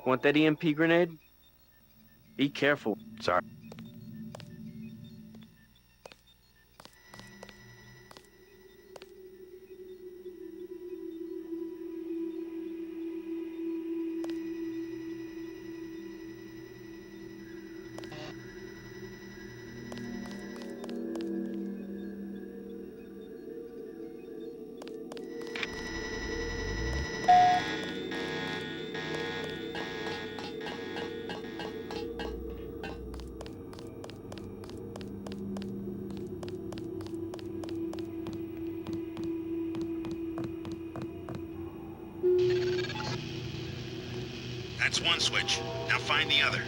Want that EMP grenade? Be careful. Sorry. That's one switch. Now find the other.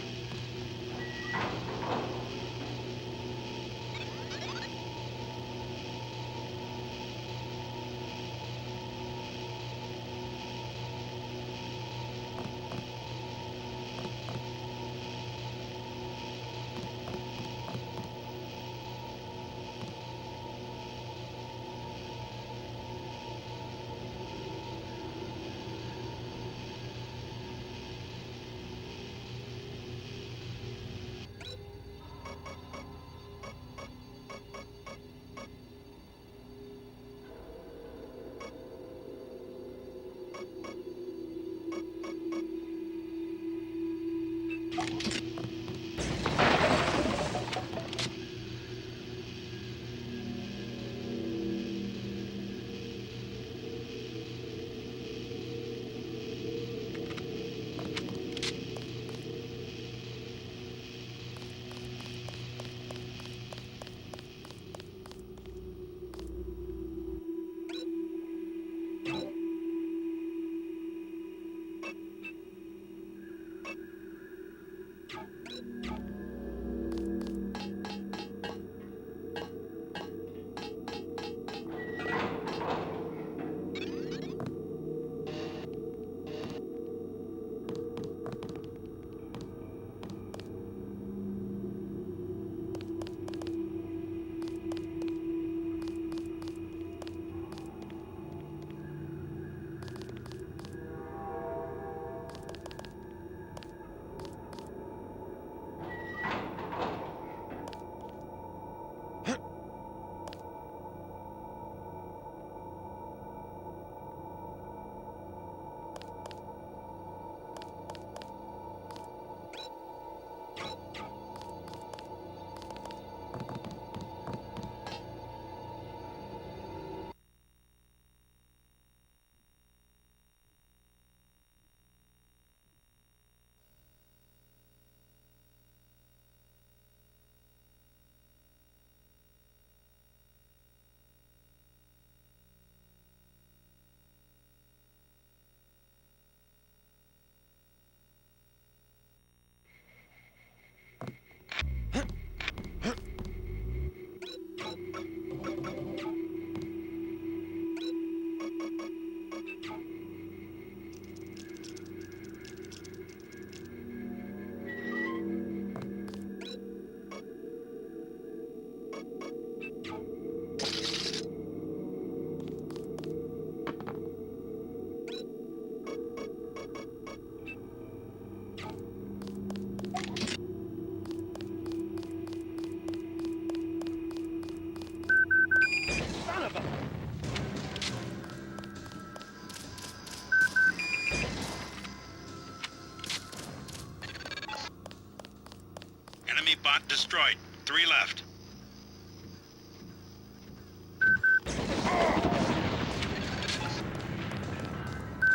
Enemy bot destroyed. 3 left.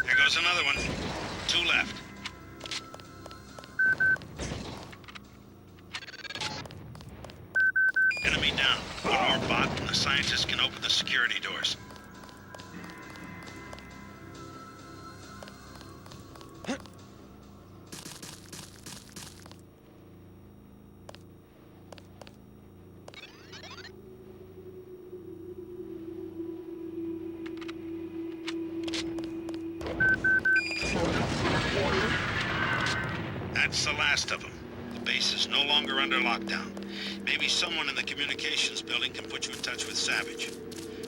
There goes another one. 2 left. Enemy down. One more bot and the scientists can open the security doors. That's the last of them. The base is no longer under lockdown. Maybe someone in the communications building can put you in touch with Savage.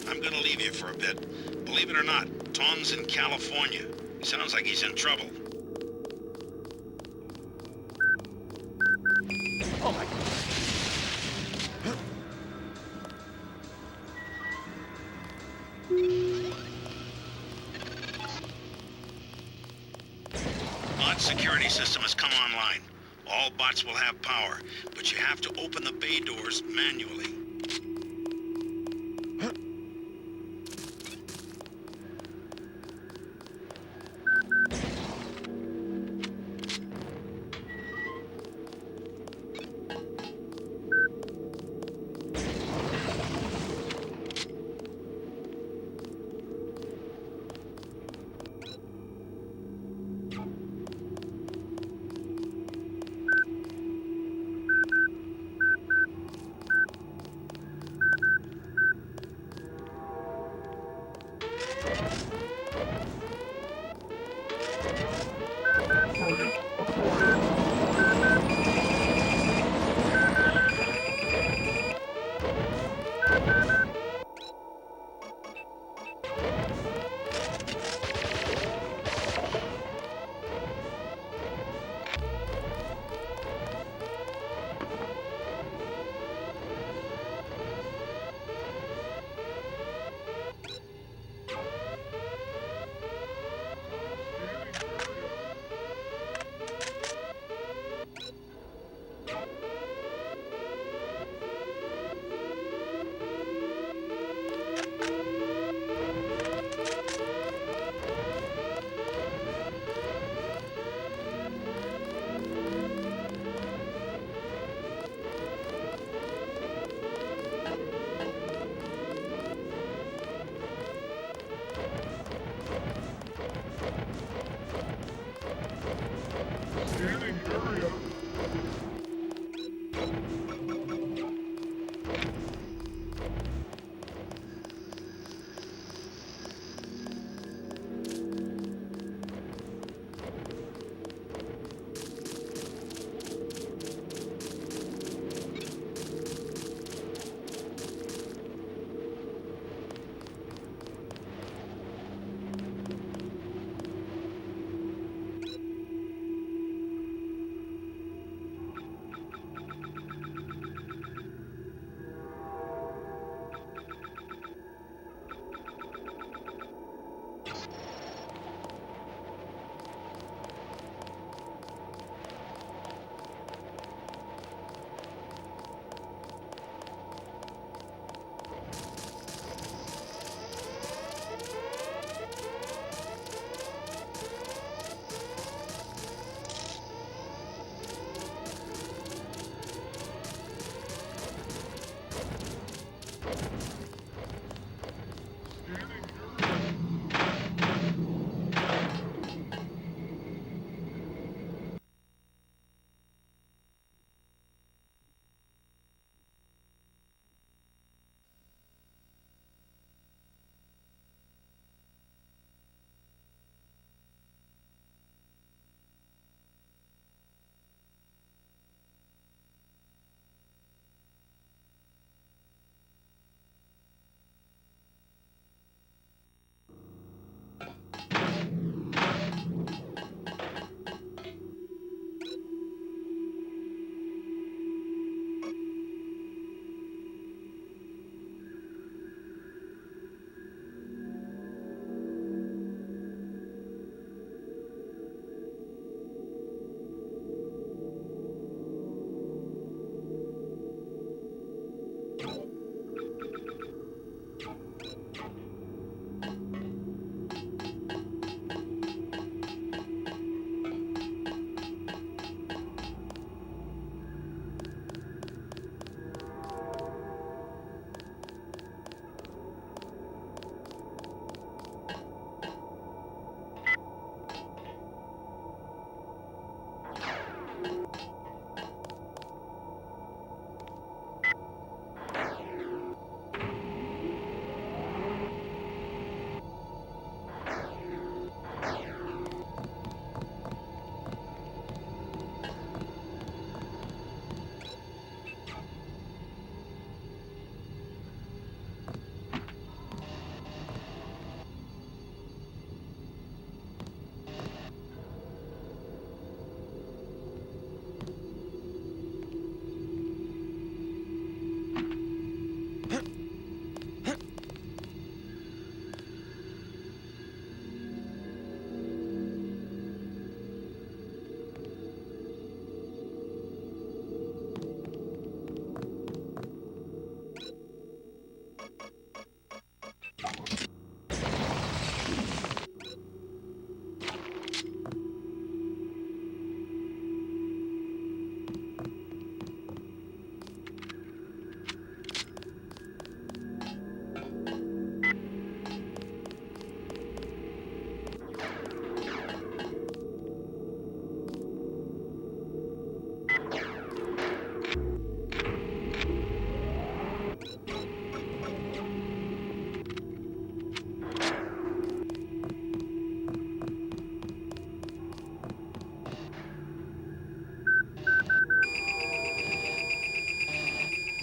I'm gonna leave you for a bit. Believe it or not, Ton's in California. He sounds like he's in trouble. Pod security system has come online. All bots will have power, but you have to open the bay doors manually.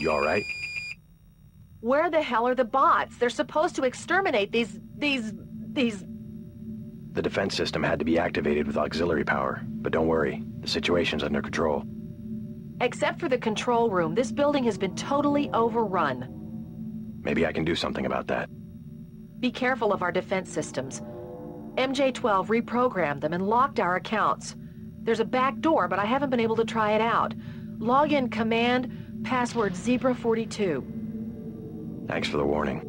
You all right? Where the hell are the bots? They're supposed to exterminate these... The defense system had to be activated with auxiliary power, but don't worry, the situation's under control. Except for the control room, this building has been totally overrun. Maybe I can do something about that. Be careful of our defense systems. MJ-12 reprogrammed them and locked our accounts. There's a back door, but I haven't been able to try it out. Login command, password Zebra42. Thanks for the warning.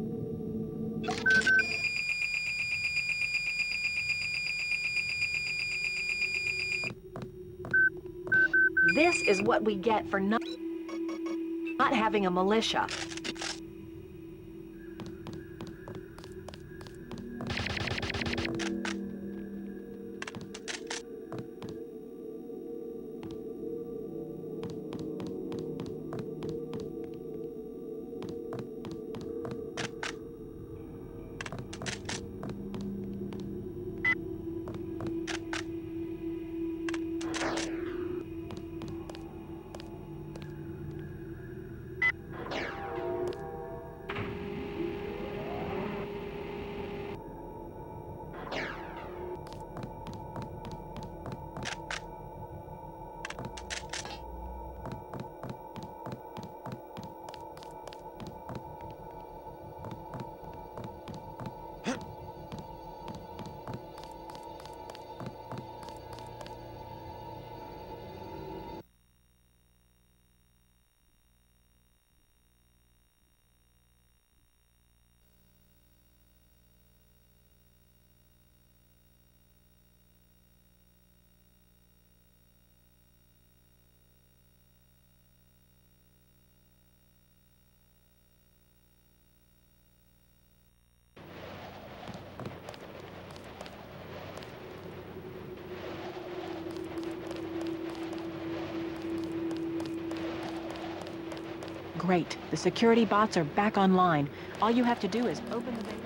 This is what we get for not having a militia. Great. The security bots are back online. All you have to do is open the...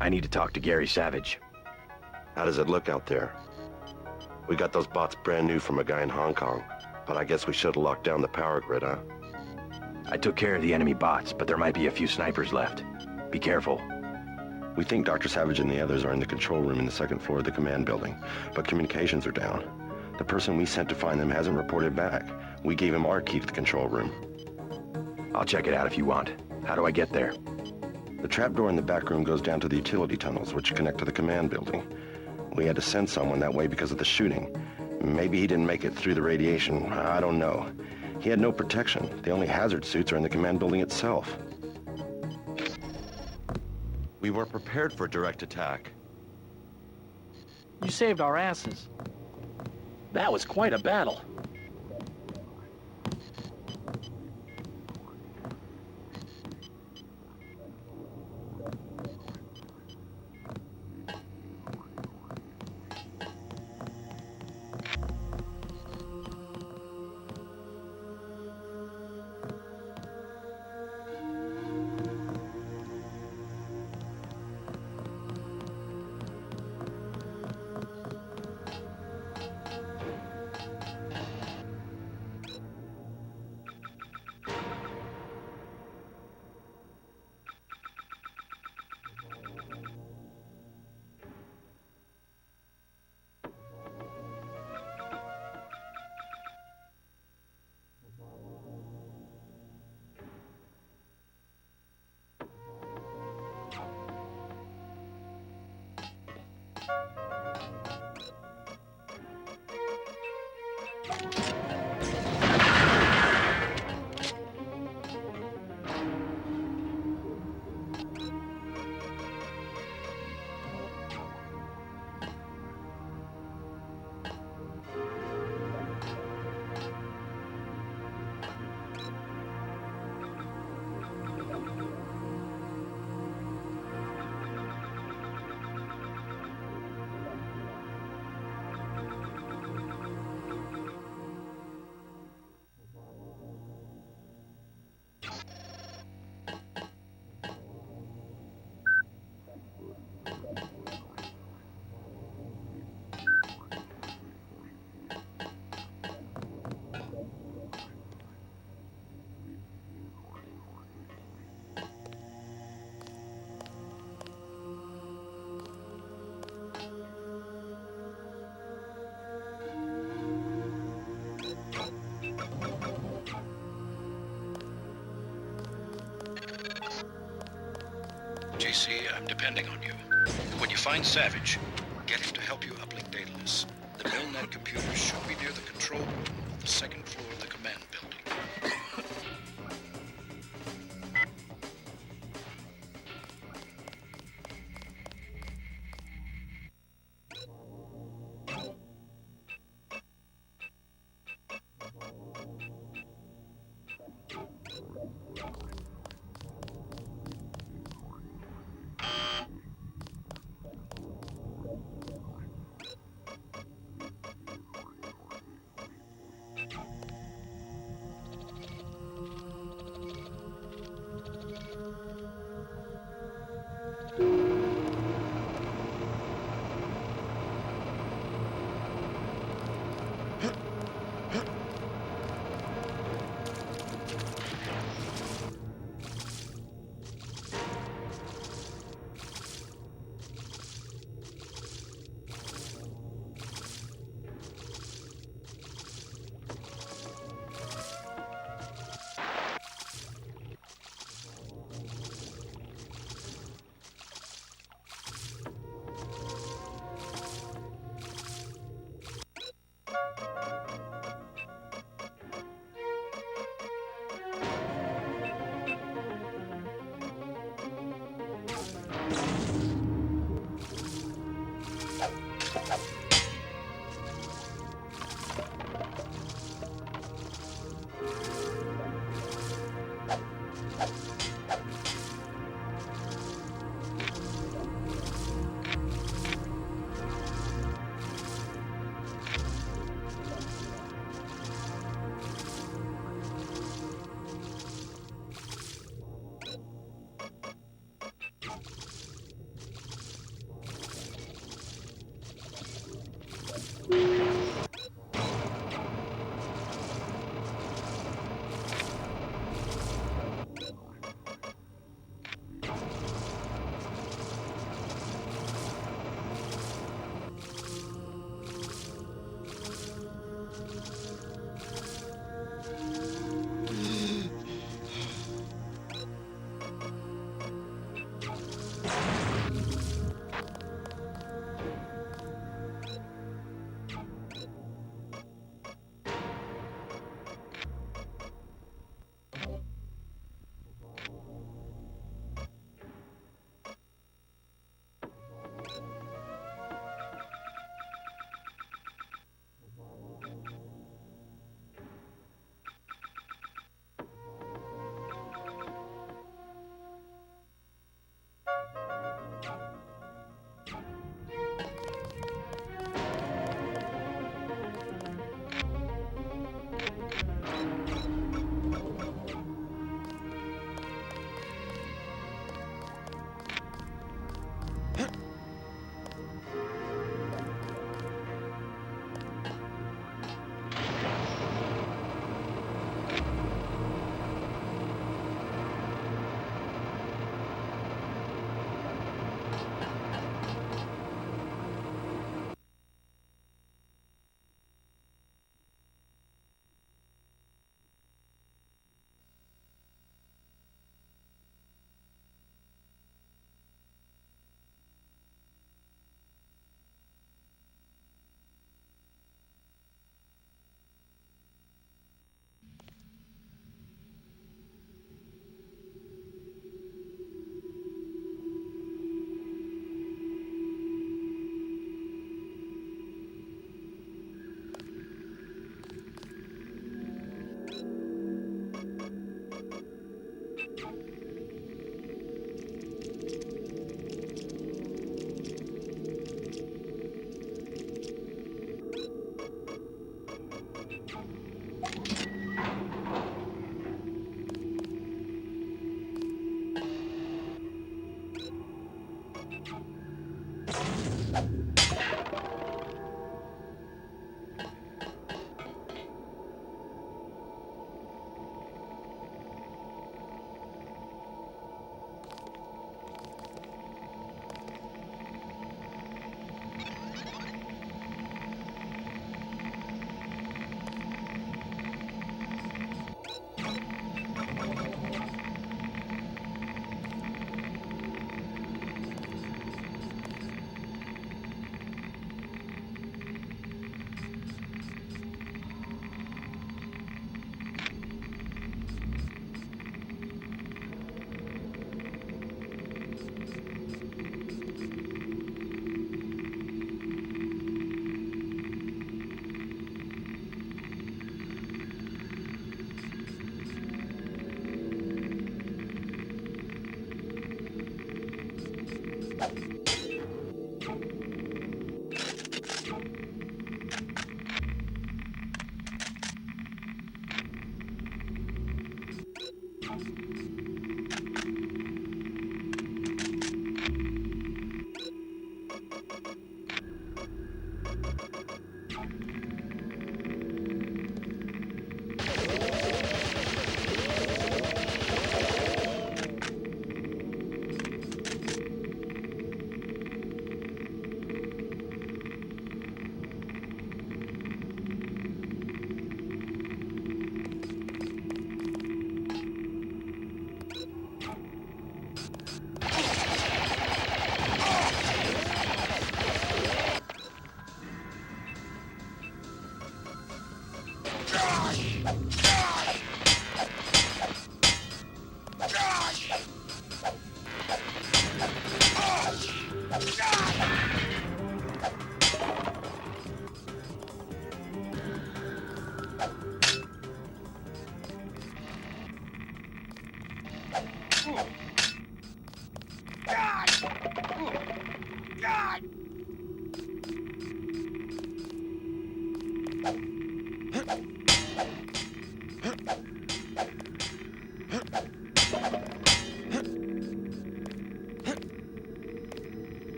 I need to talk to Gary Savage. How does it look out there? We got those bots brand new from a guy in Hong Kong, but I guess we should have locked down the power grid, huh? I took care of the enemy bots, but there might be a few snipers left. Be careful. We think Dr. Savage and the others are in the control room in the second floor of the command building, but communications are down. The person we sent to find them hasn't reported back. We gave him our key to the control room. I'll check it out if you want. How do I get there? The trapdoor in the back room goes down to the utility tunnels, which connect to the command building. We had to send someone that way because of the shooting. Maybe he didn't make it through the radiation. I don't know. He had no protection. The only hazard suits are in the command building itself. We weren't prepared for a direct attack. You saved our asses. That was quite a battle. JC, I'm depending on you. When you find Savage, get him to help you uplink data lists. The MillNet computers should be near the control room on the second floor of the command building.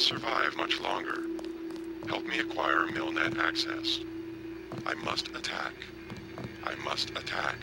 survive much longer. Help me acquire Milnet access. I must attack. I must attack.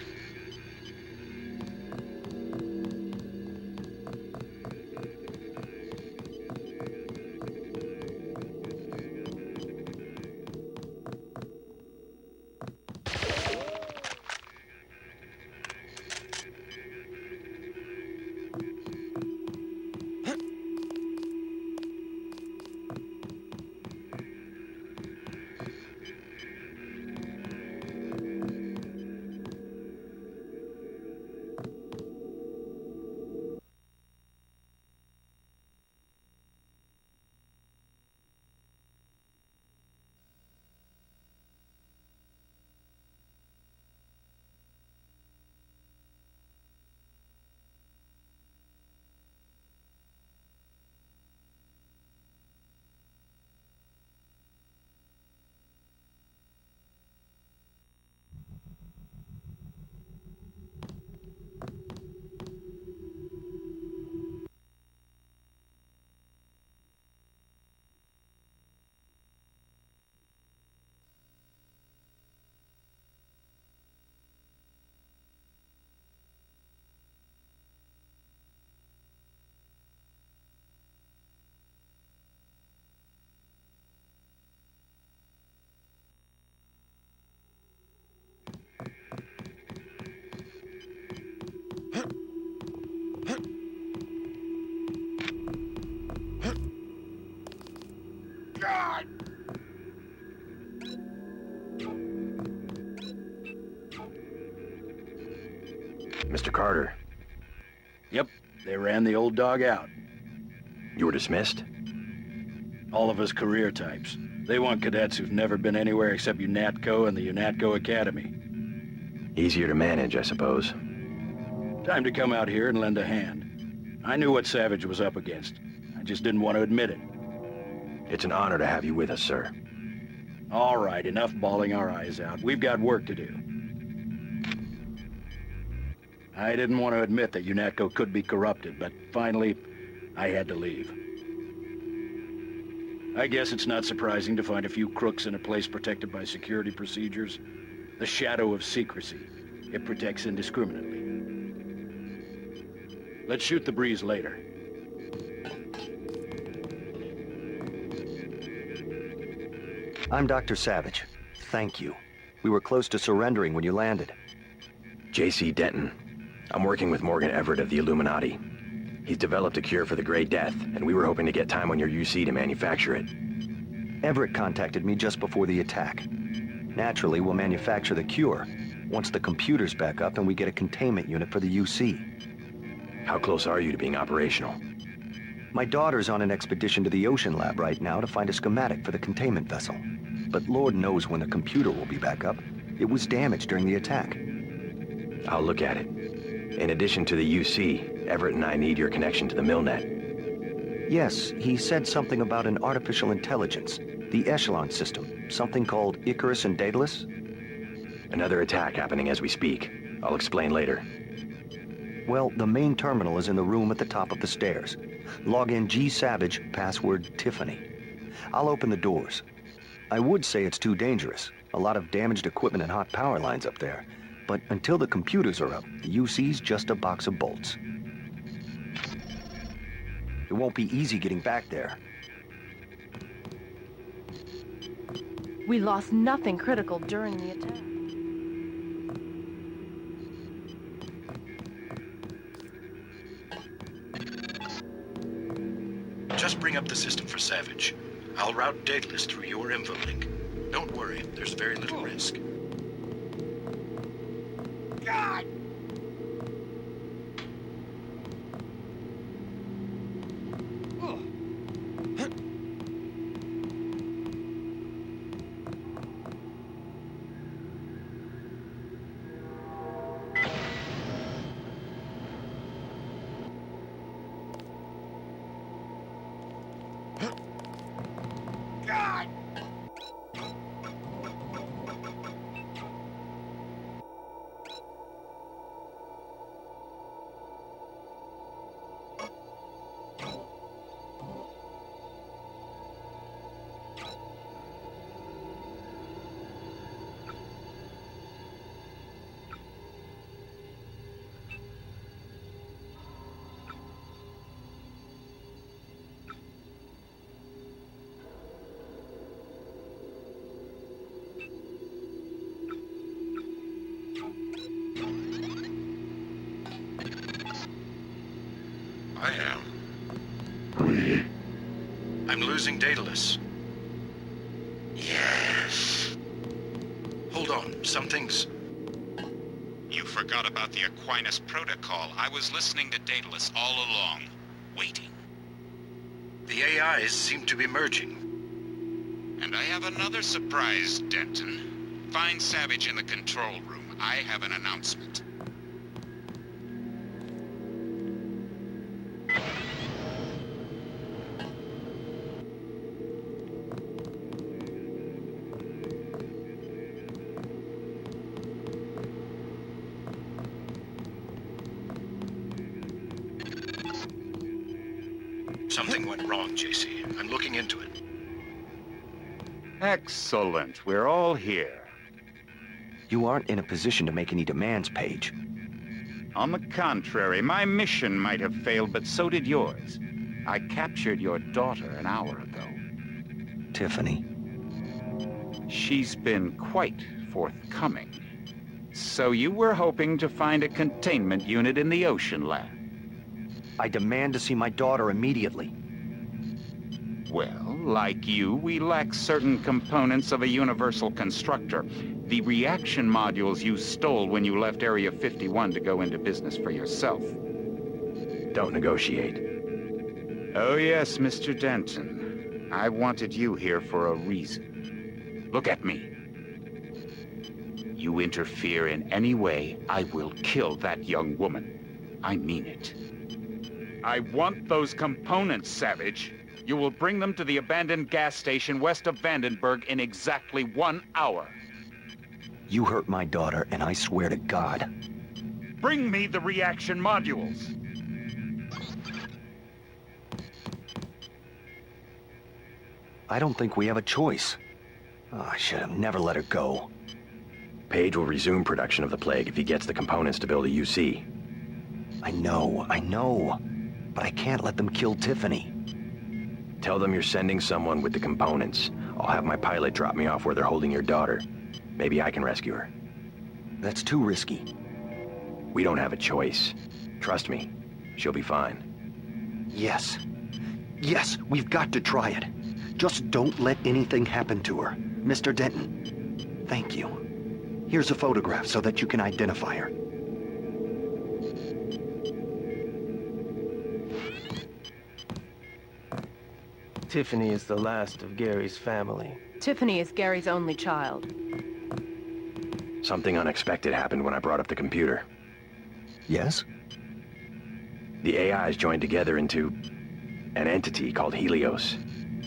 Mr. Carter, Yep, they ran the old dog out. you were dismissed? All of us career types. They want cadets who've never been anywhere except UNATCO and the UNATCO Academy. Easier to manage, I suppose. Time to come out here and lend a hand. I knew what Savage was up against. I just didn't want to admit it. It's an honor to have you with us, sir. All right, enough bawling our eyes out. We've got work to do. I didn't want to admit that UNATCO could be corrupted, but finally, I had to leave. I guess it's not surprising to find a few crooks in a place protected by security procedures. The shadow of secrecy. It protects indiscriminately. Let's shoot the breeze later. I'm Dr. Savage. Thank you. We were close to surrendering when you landed. J.C. Denton. I'm working with Morgan Everett of the Illuminati. He's developed a cure for the Grey Death, and we were hoping to get time on your UC to manufacture it. Everett contacted me just before the attack. Naturally, we'll manufacture the cure once the computer's back up and we get a containment unit for the UC. How close are you to being operational? My daughter's on an expedition to the Ocean Lab right now to find a schematic for the containment vessel. But Lord knows when the computer will be back up. It was damaged during the attack. I'll look at it. In addition to the UC, Everett and I need your connection to the Milnet. Yes, he said something about an artificial intelligence, the Echelon system, something called Icarus and Daedalus. Another attack happening as we speak. I'll explain later. Well, the main terminal is in the room at the top of the stairs. Log in G Savage, password Tiffany. I'll open the doors. I would say it's too dangerous. A lot of damaged equipment and hot power lines up there. But until the computers are up, the UC's just a box of bolts. It won't be easy getting back there. We lost nothing critical during the attack. Just bring up the system for Savage. I'll route Daedalus through your info link. Don't worry, there's very little risk. God! God! been losing Daedalus. Yes. Hold on, something's... You forgot about the Aquinas Protocol. I was listening to Daedalus all along, waiting. The AIs seem to be merging. And I have another surprise, Denton. Find Savage in the control room. I have an announcement. Something went wrong, JC. I'm looking into it. Excellent. We're all here. You aren't in a position to make any demands, Paige. On the contrary, my mission might have failed, but so did yours. I captured your daughter an hour ago. Tiffany. She's been quite forthcoming. So you were hoping to find a containment unit in the Ocean Lab? I demand to see my daughter immediately. Well, like you, we lack certain components of a universal constructor. The reaction modules you stole when you left Area 51 to go into business for yourself. Don't negotiate. Oh yes, Mr. Denton. I wanted you here for a reason. Look at me. You interfere in any way, I will kill that young woman. I mean it. I want those components, Savage. You will bring them to the abandoned gas station west of Vandenberg in exactly 1 hour. You hurt my daughter, and I swear to God. Bring me the reaction modules. I don't think we have a choice. Oh, I should have never let her go. Page will resume production of the Plague if he gets the components to build a UC. I know. But I can't let them kill Tiffany. Tell them you're sending someone with the components. I'll have my pilot drop me off where they're holding your daughter. Maybe I can rescue her. That's too risky. We don't have a choice. Trust me, she'll be fine. Yes, we've got to try it. Just don't let anything happen to her. Mr. Denton, thank you. Here's a photograph so that you can identify her. Tiffany is the last of Gary's family. Tiffany is Gary's only child. Something unexpected happened when I brought up the computer. Yes? The AIs joined together into an entity called Helios.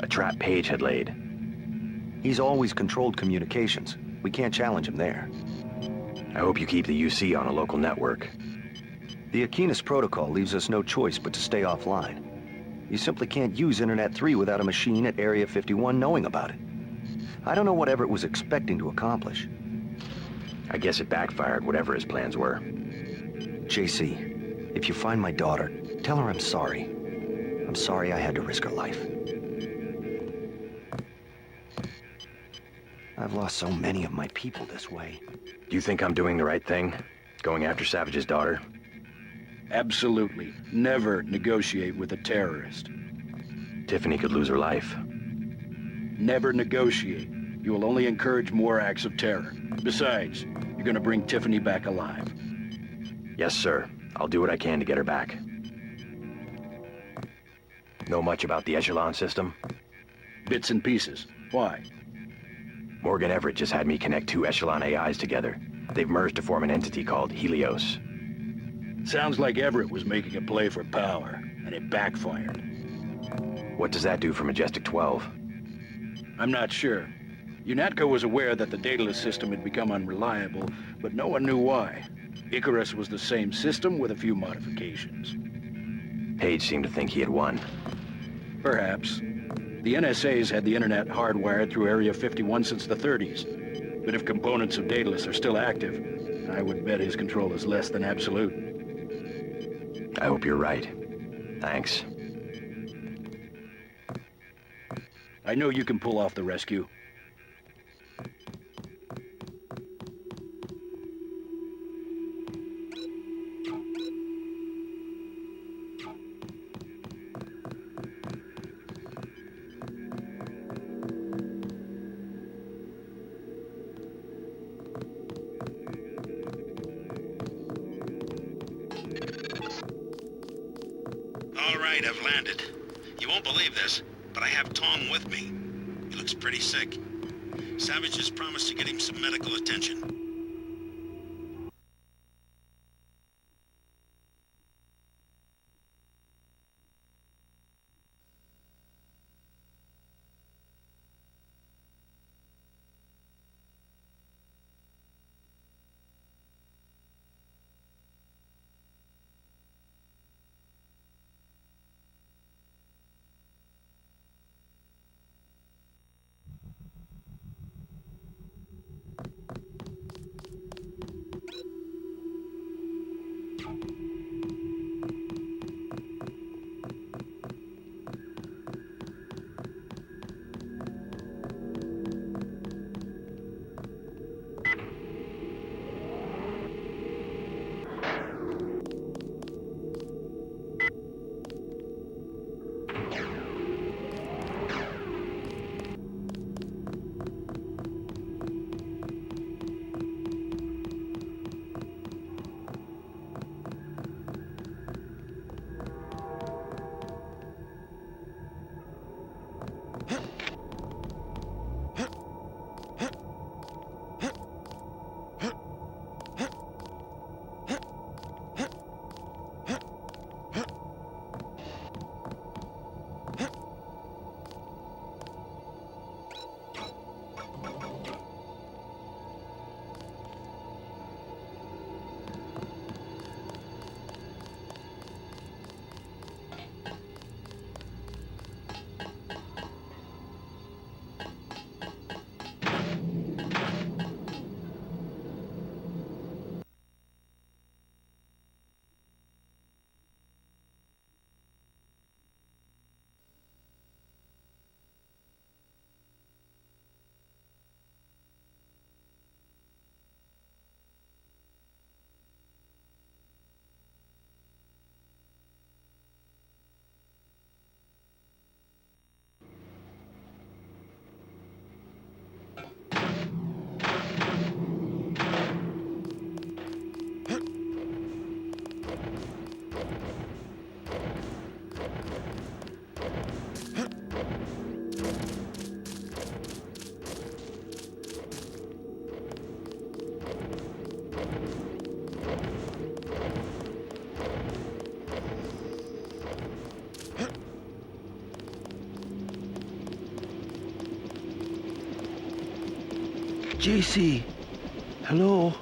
A trap Page had laid. He's always controlled communications. We can't challenge him there. I hope you keep the UC on a local network. The Aquinas Protocol leaves us no choice but to stay offline. You simply can't use Internet 3 without a machine at Area 51 knowing about it. I don't know what Everett was expecting to accomplish. I guess it backfired, whatever his plans were. JC, if you find my daughter, tell her I'm sorry. I'm sorry I had to risk her life. I've lost so many of my people this way. Do you think I'm doing the right thing? Going after Savage's daughter? Absolutely. Never negotiate with a terrorist. Tiffany could lose her life. Never negotiate. You will only encourage more acts of terror. Besides, you're gonna bring Tiffany back alive. Yes, sir. I'll do what I can to get her back. Know much about the Echelon system? Bits and pieces. Why? Morgan Everett just had me connect 2 Echelon AIs together. They've merged to form an entity called Helios. Sounds like Everett was making a play for power, and it backfired. What does that do for Majestic 12? I'm not sure. UNATCO was aware that the Daedalus system had become unreliable, but no one knew why. Icarus was the same system with a few modifications. Page seemed to think he had won. Perhaps. The NSA's had the internet hardwired through Area 51 since the 30s. But if components of Daedalus are still active, I would bet his control is less than absolute. I hope you're right. Thanks. I know you can pull off the rescue. right, I've landed. You won't believe this, but I have Tong with me. He looks pretty sick. Savage has promised to get him some medical attention. JC, hello?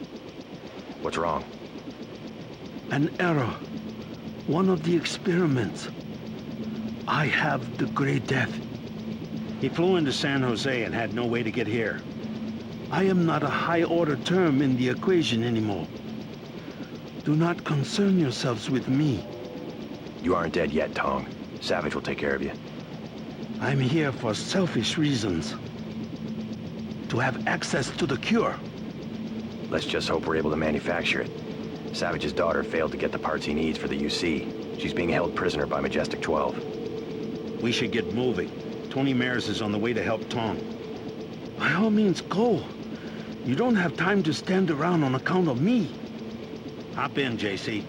What's wrong? An error. One of the experiments. I have the Grey Death. He flew into San Jose and had no way to get here. I am not a high-order term in the equation anymore. Do not concern yourselves with me. You aren't dead yet, Tong. Savage will take care of you. I'm here for selfish reasons. To have access to the cure. Let's just hope we're able to manufacture it. Savage's daughter failed to get the parts he needs for the UC. She's being held prisoner by Majestic 12. We should get moving. Tony Mares is on the way to help Tong. By all means, go. You don't have time to stand around on account of me. Hop in, JC.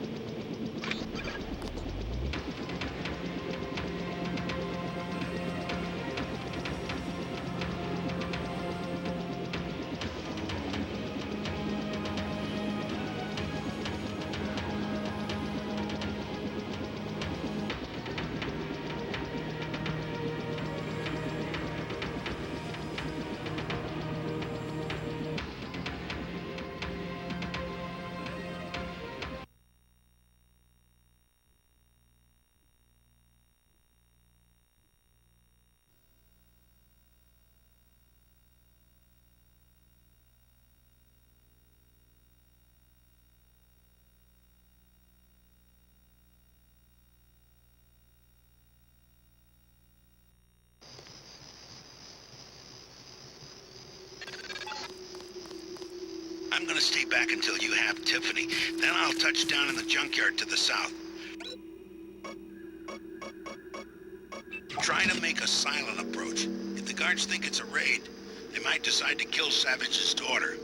I'm gonna stay back until you have Tiffany. Then I'll touch down in the junkyard to the south. Try to make a silent approach. If the guards think it's a raid, they might decide to kill Savage's daughter.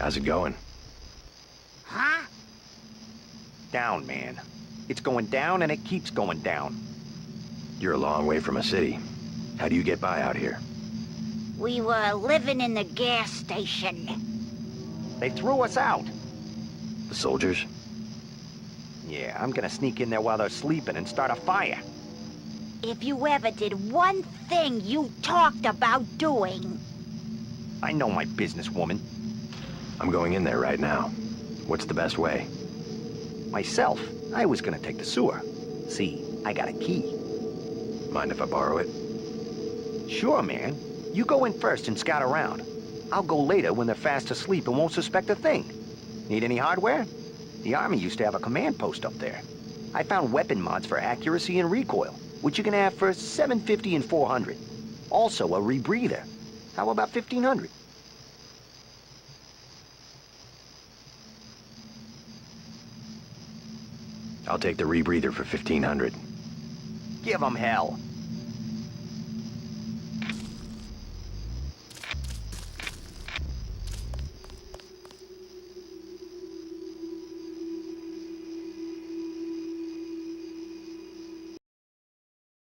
How's it going? Huh? Down, man. It's going down and it keeps going down. You're a long way from a city. How do you get by out here? We were living in the gas station. They threw us out. The soldiers? Yeah, I'm gonna sneak in there while they're sleeping and start a fire. If you ever did one thing you talked about doing. I know my business, woman. I'm going in there right now. What's the best way? Myself, I was gonna take the sewer. See, I got a key. Mind if I borrow it? Sure, man. You go in first and scout around. I'll go later when they're fast asleep and won't suspect a thing. Need any hardware? The Army used to have a command post up there. I found weapon mods for accuracy and recoil, which you can have for $750 and $400. Also a rebreather. How about $1,500? I'll take the rebreather for $1,500. Give 'em hell.